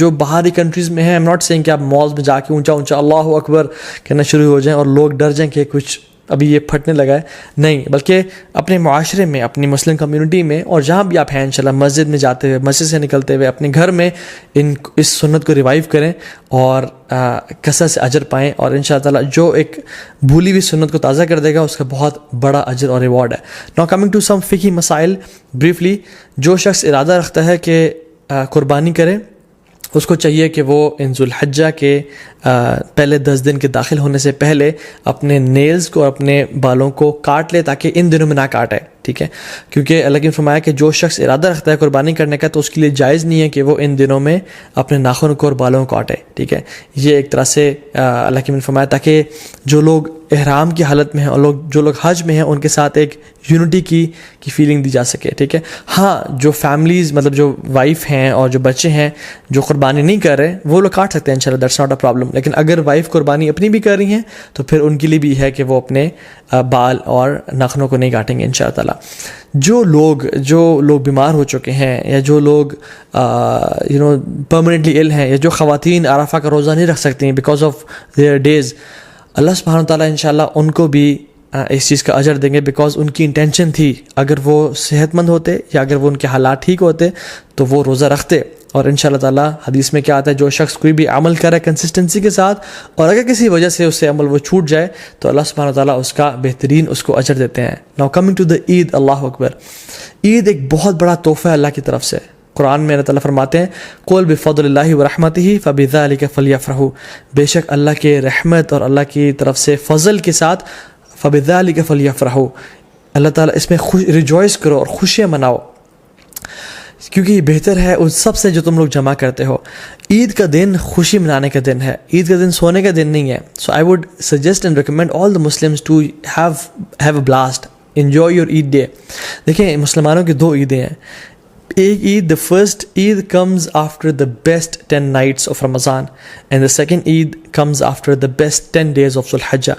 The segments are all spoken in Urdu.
جو باہری کنٹریز میں ہیں، ایم ناٹ سیئنگ کہ آپ مالز میں جا کے اونچا اونچا اللہ اکبر کہنا شروع ہو جائیں اور لوگ ڈر جائیں کہ کچھ ابھی یہ پھٹنے لگا ہے، نہیں، بلکہ اپنے معاشرے میں، اپنی مسلم کمیونٹی میں، اور جہاں بھی آپ ہیں انشاءاللہ، مسجد میں جاتے ہوئے، مسجد سے نکلتے ہوئے، اپنے گھر میں اس سنت کو ریوائیو کریں اور کثرت سے اجر پائیں، اور انشاءاللہ تعالیٰ جو ایک بھولی ہوئی سنت کو تازہ کر دے گا اس کا بہت بڑا اجر اور ریوارڈ ہے۔ ناؤ کمنگ ٹو سم فقہی مسائل بریفلی، جو شخص ارادہ رکھتا ہے کہ قربانی کرے، اس کو چاہیے کہ وہ ان ذو الحجہ کے پہلے 10 دن کے داخل ہونے سے پہلے اپنے نیلز کو اور اپنے بالوں کو کاٹ لے، تاکہ ان دنوں میں نہ کاٹے، ٹھیک ہے، کیونکہ اللہ نے فرمایا کہ جو شخص ارادہ رکھتا ہے قربانی کرنے کا تو اس کے لیے جائز نہیں ہے کہ وہ ان دنوں میں اپنے ناخن کو اور بالوں کو کاٹے، ٹھیک ہے۔ یہ ایک طرح سے اللہ نے فرمایا تاکہ جو لوگ احرام کی حالت میں ہیں اور جو لوگ حج میں ہیں ان کے ساتھ ایک یونٹی کی فیلنگ دی جا سکے، ٹھیک ہے۔ ہاں، جو فیملیز مطلب جو وائف ہیں اور جو بچے ہیں جو قربانی نہیں کر رہے وہ لوگ کاٹ سکتے ہیں انشاءاللہ، دیٹس ناٹ اے پرابلم، لیکن اگر وائف قربانی اپنی بھی کر رہی ہیں تو پھر ان کے لیے بھی ہے کہ وہ اپنے بال اور ناخنوں کو نہیں کاٹیں گے انشاءاللہ تعالیٰ۔ جو لوگ بیمار ہو چکے ہیں یا جو لوگ پرماننٹلی ال ہیں، یا جو خواتین عرفہ کا روزہ نہیں رکھ سکتی ہیں بیکاز آف دیئر ڈیز، اللہ سبحانہ تعالیٰ انشاءاللہ ان کو بھی اس چیز کا اجر دیں گے، بیکاز ان کی انٹینشن تھی، اگر وہ صحت مند ہوتے یا اگر وہ ان کے حالات ٹھیک ہوتے تو وہ روزہ رکھتے۔ اور انشاءاللہ تعالیٰ حدیث میں کیا آتا ہے، جو شخص کوئی بھی عمل کرے کنسسٹنسی کے ساتھ، اور اگر کسی وجہ سے اس سے عمل وہ چھوٹ جائے تو اللہ سبحانہ تعالیٰ اس کا بہترین اس کو اجر دیتے ہیں۔ ناؤ کمنگ ٹو دا عید، اللہ اکبر، عید ایک بہت بڑا تحفہ ہے اللہ کی طرف سے۔ قرآن میں اللہ تعالیٰ فرماتے ہیں قُلْ بِفَضْلِ اللَّهِ وَرَحْمَتِهِ فَبِذَلِكَ فَلْيَفْرَحُوا، بے شک اللہ کے رحمت اور اللہ کی طرف سے فضل کے ساتھ فَبِذَلِكَ فَلْيَفْرَحُوا، اللہ تعالیٰ اس میں ریجوائس کرو اور خوشیاں مناؤ، کیونکہ یہ بہتر ہے ان سب سے جو تم لوگ جمع کرتے ہو۔ عید کا دن خوشی منانے کا دن ہے، عید کا دن سونے کا دن نہیں ہے۔ So I would suggest and recommend all the Muslims to have a blast, enjoy your Eid day. دیکھیں، مسلمانوں کی 2 عیدیں ہیں۔ ایک عید، the first Eid comes after the best 10 nights of Ramadan, and the second Eid comes after the best 10 days of Dhul Hijjah.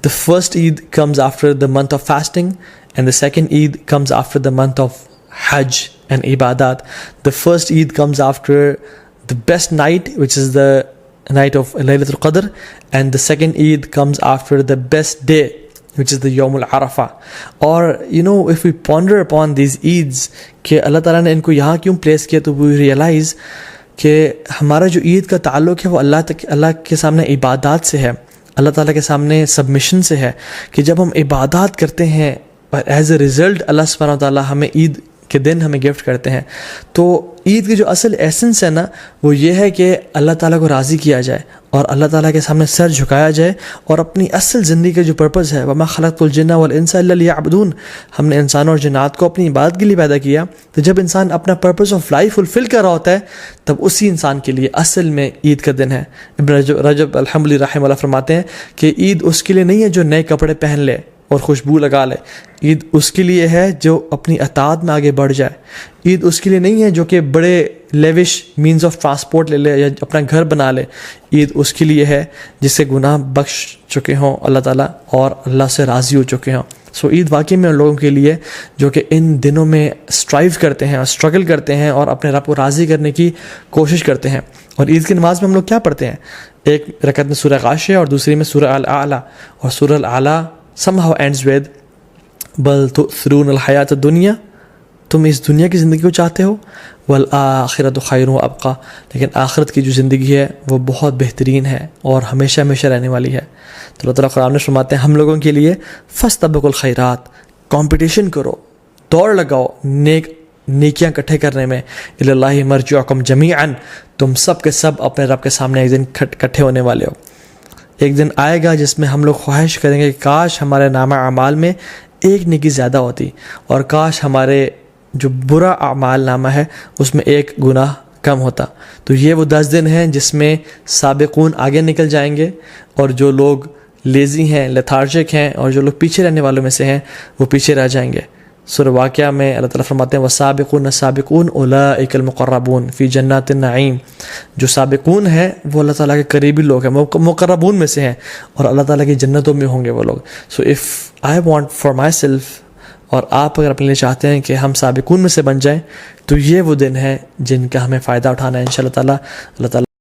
The first Eid comes after the month of fasting, and the second Eid comes after the month of Hajj and Ibadat. The first Eid comes after the best night, which is the night of Laylatul Qadr, and the second Eid comes after the best day, which is the Yawm al-Arafah. Or if we ponder upon these Eids کہ اللہ تعالیٰ نے ان کو یہاں کیوں پلیس کیا، تو we realize کہ ہمارا جو عید کا تعلق ہے وہ اللہ کے سامنے عبادات سے ہے، اللہ تعالیٰ کے سامنے سبمیشن سے ہے، کہ جب ہم عبادات کرتے ہیں اور ایز اے ریزلٹ اللہ سبحانہ تعالیٰ ہمیں عید کے دن ہمیں گفٹ کرتے ہیں۔ تو عید کی جو اصل ایسنس ہے نا، وہ یہ ہے کہ اللہ تعالیٰ کو راضی کیا جائے اور اللہ تعالیٰ کے سامنے سر جھکایا جائے، اور اپنی اصل زندگی کا جو پرپز ہے، وَمَا خَلَقْتُ الْجِنَّ وَالْإِنسَ إِلَّا لِيَعْبُدُونَ، ہم نے انسانوں اور جنات کو اپنی عبادت کے لیے پیدا کیا۔ تو جب انسان اپنا پرپز آف لائف فلفل کر رہا ہوتا ہے، تب اسی انسان کے لیے اصل میں عید کا دن ہے۔ ابن رجب الحمد رحمہ اللہ فرماتے ہیں کہ عید اس کے لیے نہیں ہے جو نئے کپڑے پہن لے اور خوشبو لگا لے، عید اس کے لیے ہے جو اپنی اطاعت میں آگے بڑھ جائے۔ عید اس کے لیے نہیں ہے جو کہ بڑے لیوش مینز آف ٹرانسپورٹ لے لے یا اپنا گھر بنا لے، عید اس کے لیے ہے جس سے گناہ بخش چکے ہوں اللہ تعالیٰ اور اللہ سے راضی ہو چکے ہوں۔ سو عید واقعی میں ان لوگوں کے لیے جو کہ ان دنوں میں اسٹرائیو کرتے ہیں اور اسٹرگل کرتے ہیں اور اپنے رب کو راضی کرنے کی کوشش کرتے ہیں۔ اور عید کی نماز میں ہم لوگ کیا پڑھتے ہیں؟ ایک رکعت میں سورہ غاشیہ اور دوسری میں سورہ الاعلیٰ، اور سورہ الاعلیٰ somehow ends with بل تؤثرون الحیات الدنیا، تم اس دنیا کی زندگی کو چاہتے ہو، والآخرۃ خیر وابقیٰ، لیکن آخرت کی جو زندگی ہے وہ بہت بہترین ہے اور ہمیشہ ہمیشہ رہنے والی ہے۔ تو اللہ تعالیٰ قرآن میں فرماتے ہیں ہم لوگوں کے لیے فاستبقوا الخیرات، کمپٹیشن کرو، دوڑ لگاؤ نیکیاں اکٹھے کرنے میں، الی اللہ مرجعکم جمیعا، تم سب کے سب اپنے رب کے سامنے ایک دن اکٹھے ہونے والے ہو۔ ایک دن آئے گا جس میں ہم لوگ خواہش کریں گے کہ کاش ہمارے نامہ اعمال میں ایک نیکی زیادہ ہوتی، اور کاش ہمارے جو برا اعمال نامہ ہے اس میں ایک گناہ کم ہوتا۔ تو یہ وہ 10 دن ہیں جس میں سابقون آگے نکل جائیں گے، اور جو لوگ لیزی ہیں، لیتھارجک ہیں، اور جو لوگ پیچھے رہنے والوں میں سے ہیں وہ پیچھے رہ جائیں گے۔ سورہ واقعہ میں اللہ تعالیٰ فرماتے ہیں وَالسَّابِقُونَ السَّابِقُونَ أُولَٰئِكَ الْمُقَرَّبُونَ فِي جَنَّاتِ النَّعِيمِ، جو سابقون ہیں وہ اللہ تعالیٰ کے قریبی لوگ ہیں، مقربون میں سے ہیں، اور اللہ تعالیٰ کی جنتوں میں ہوں گے وہ لوگ۔ So if I want for my self اور آپ اگر اپنے لیے چاہتے ہیں کہ ہم سابقون میں سے بن جائیں تو یہ وہ دن ہے جن کا ہمیں فائدہ اٹھانا ہے انشاءاللہ تعالیٰ. اللہ تعالیٰ